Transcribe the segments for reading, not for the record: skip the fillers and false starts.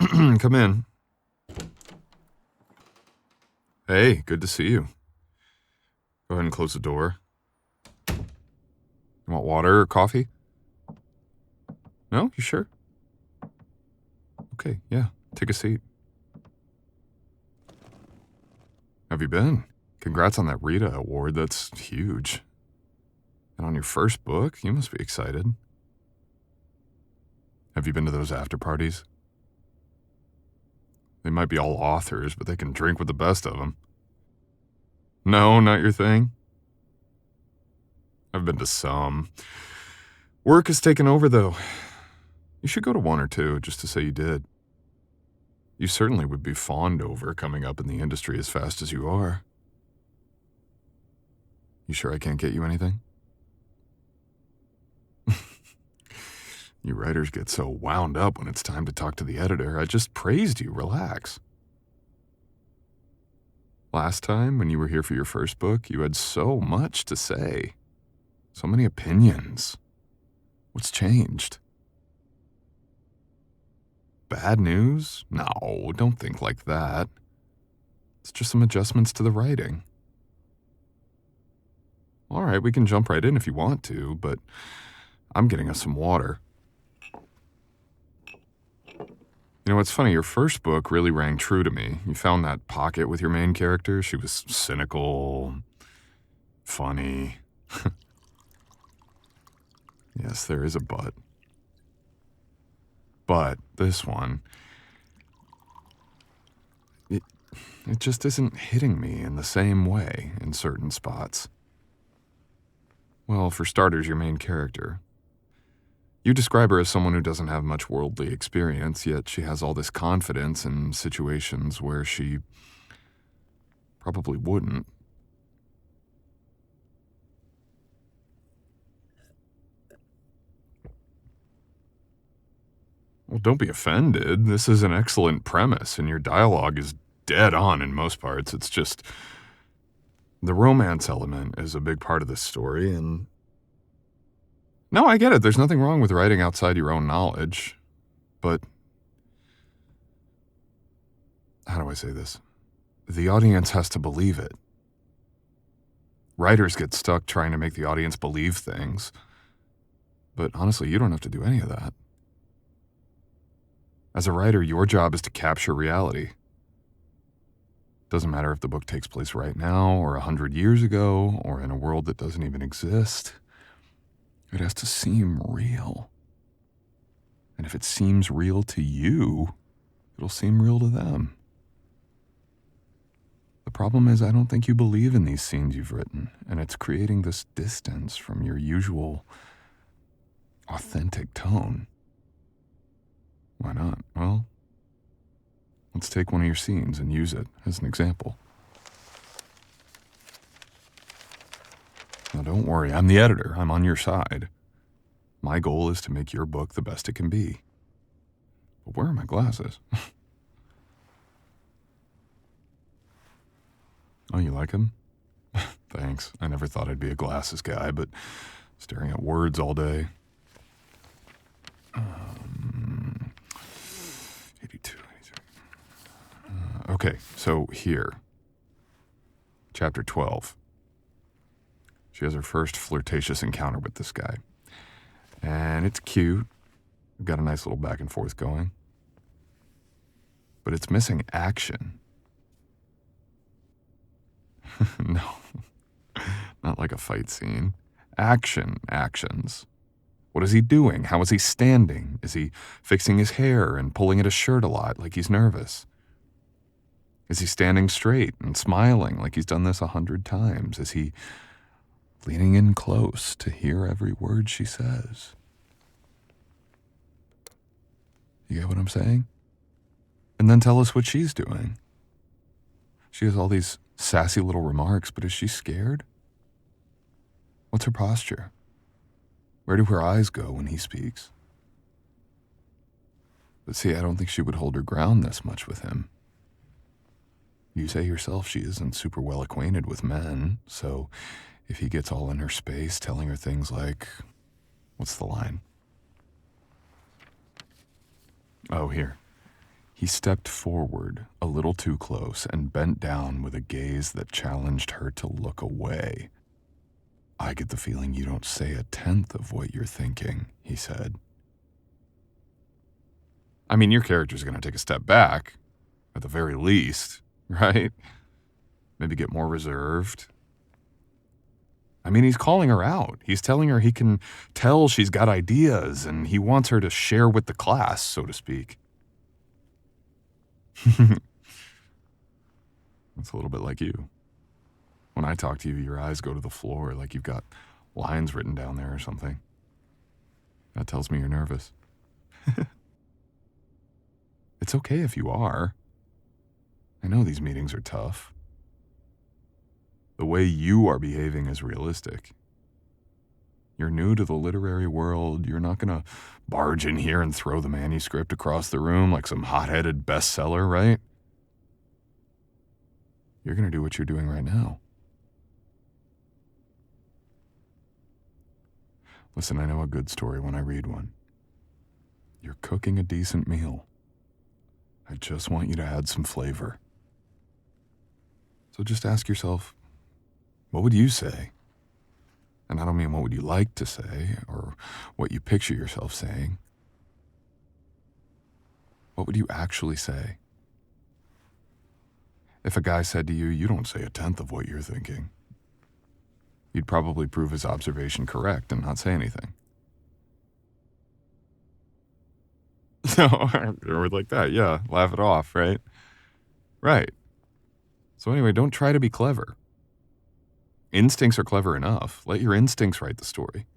Come in. Hey, good to see you. Go ahead and close the door. You want water or coffee? No? You sure? Okay, yeah. Take a seat. Have you been? Congrats on that Rita award. That's huge. And on your first book, you must be excited. Have you been to those after parties? They might be all authors, but they can drink with the best of them. No, not your thing? I've been to some. Work has taken over, though. You should go to one or two, just to say you did. You certainly would be fawned over coming up in the industry as fast as you are. You sure I can't get you anything? You writers get so wound up when it's time to talk to the editor. I just praised you. Relax. Last time, when you were here for your first book, you had so much to say. So many opinions. What's changed? Bad news? No, don't think like that. It's just some adjustments to the writing. All right, we can jump right in if you want to, but I'm getting us some water. You know, it's funny, your first book really rang true to me. You found that pocket with your main character. She was cynical, funny. Yes, there is a but. But this one, it just isn't hitting me in the same way in certain spots. Well, for starters, your main character. You describe her as someone who doesn't have much worldly experience, yet she has all this confidence in situations where she probably wouldn't. Well, don't be offended. This is an excellent premise, and your dialogue is dead on in most parts. It's just the romance element is a big part of this story, and no, I get it. There's nothing wrong with writing outside your own knowledge, but how do I say this? The audience has to believe it. Writers get stuck trying to make the audience believe things, but honestly, you don't have to do any of that. As a writer, your job is to capture reality. Doesn't matter if the book takes place right now or 100 years ago or in a world that doesn't even exist. It has to seem real. And if it seems real to you, it'll seem real to them. The problem is I don't think you believe in these scenes you've written, and it's creating this distance from your usual authentic tone. Why not? Well, let's take one of your scenes and use it as an example. Now, don't worry, I'm the editor. I'm on your side. My goal is to make your book the best it can be. But where are my glasses? Oh, you like them? Thanks. I never thought I'd be a glasses guy, but staring at words all day. 82, 83. Okay, so here. Chapter 12. She has her first flirtatious encounter with this guy. And it's cute. We've got a nice little back and forth going. But it's missing action. No, not like a fight scene. Actions. What is he doing? How is he standing? Is he fixing his hair and pulling at his shirt a lot like he's nervous? Is he standing straight and smiling like he's done this 100 times? Is he leaning in close to hear every word she says? You get what I'm saying? And then tell us what she's doing. She has all these sassy little remarks, but is she scared? What's her posture? Where do her eyes go when he speaks? But see, I don't think she would hold her ground this much with him. You say yourself she isn't super well acquainted with men, so if he gets all in her space telling her things like, what's the line? Oh, here. He stepped forward a little too close and bent down with a gaze that challenged her to look away. I get the feeling you don't say a tenth of what you're thinking, he said. I mean, your character's going to take a step back, at the very least, right? Maybe get more reserved. I mean, he's calling her out. He's telling her he can tell she's got ideas and he wants her to share with the class, so to speak. That's a little bit like you. When I talk to you, your eyes go to the floor like you've got lines written down there or something. That tells me you're nervous. It's okay if you are. I know these meetings are tough. The way you are behaving is realistic. You're new to the literary world. You're not going to barge in here and throw the manuscript across the room like some hot-headed bestseller, right? You're going to do what you're doing right now. Listen, I know a good story when I read one. You're cooking a decent meal. I just want you to add some flavor. So just ask yourself, what would you say? And I don't mean what would you like to say or what you picture yourself saying. What would you actually say? If a guy said to you, you don't say a tenth of what you're thinking, you'd probably prove his observation correct and not say anything. No, or like that, yeah, laugh it off, right? Right. So anyway, don't try to be clever. Instincts are clever enough. Let your instincts write the story.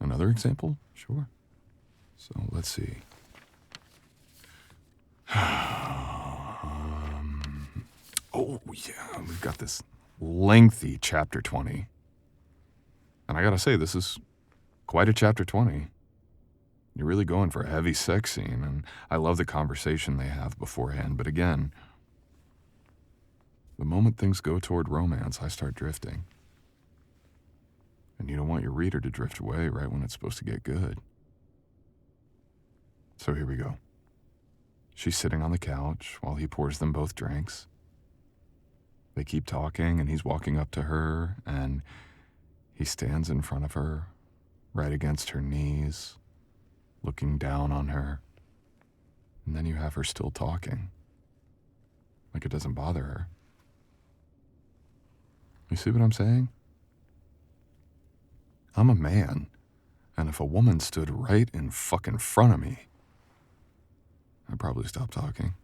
Another example? Sure. So let's see. Oh, yeah, we've got this lengthy chapter 20. And I gotta say, this is quite a chapter 20. You're really going for a heavy sex scene, and I love the conversation they have beforehand. But again, the moment things go toward romance, I start drifting. And you don't want your reader to drift away right when it's supposed to get good. So here we go. She's sitting on the couch while he pours them both drinks. They keep talking, and he's walking up to her, and he stands in front of her, right against her knees, looking down on her. And then you have her still talking, like it doesn't bother her. You see what I'm saying? I'm a man, and if a woman stood right in fucking front of me, I'd probably stop talking.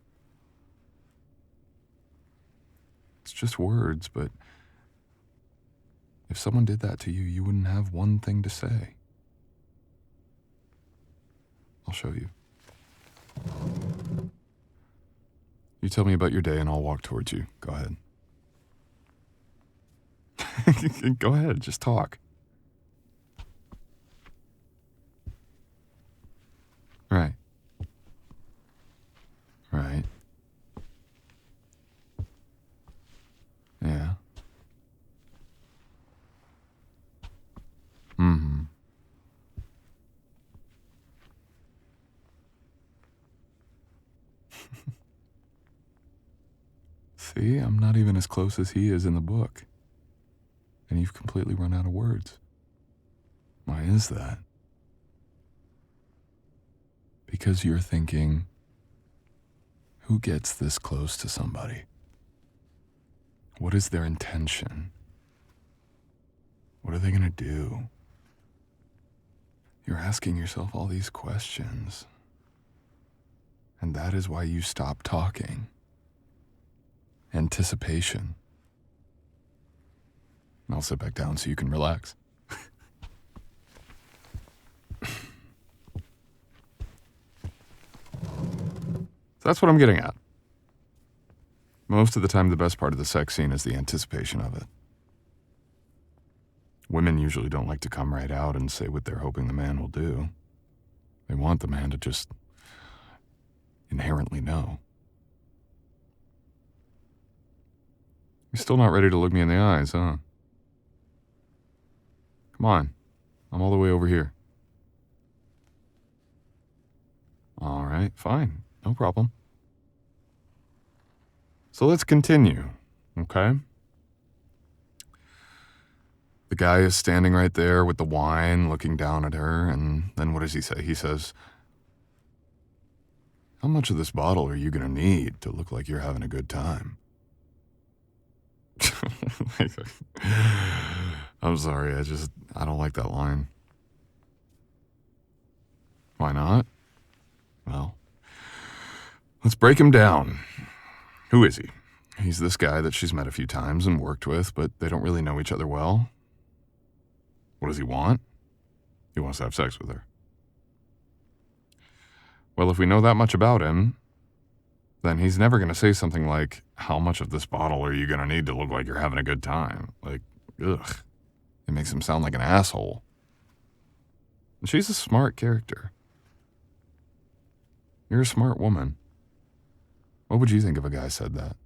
It's just words, but if someone did that to you, you wouldn't have one thing to say. I'll show you. You tell me about your day and I'll walk towards you. Go ahead. Go ahead, just talk. Right. Right. Yeah. Mm-hmm. See, I'm not even as close as he is in the book. And you've completely run out of words. Why is that? Because you're thinking, who gets this close to somebody? What is their intention? What are they going to do? You're asking yourself all these questions. And that is why you stop talking. Anticipation. I'll sit back down so you can relax. So that's what I'm getting at. Most of the time, the best part of the sex scene is the anticipation of it. Women usually don't like to come right out and say what they're hoping the man will do. They want the man to just inherently know. You're still not ready to look me in the eyes, huh? Come on. I'm all the way over here. right, fine. No problem. So let's continue, okay? The guy is standing right there with the wine, looking down at her, and then what does he say? He says, "How much of this bottle are you gonna need to look like you're having a good time?" I'm sorry, I don't like that line. Why not? Well, let's break him down. Who is he? He's this guy that she's met a few times and worked with, but they don't really know each other well. What does he want? He wants to have sex with her. Well, if we know that much about him, then he's never going to say something like, "How much of this bottle are you going to need to look like you're having a good time?" Like, ugh. It makes him sound like an asshole. And she's a smart character. You're a smart woman. What would you think if a guy said that?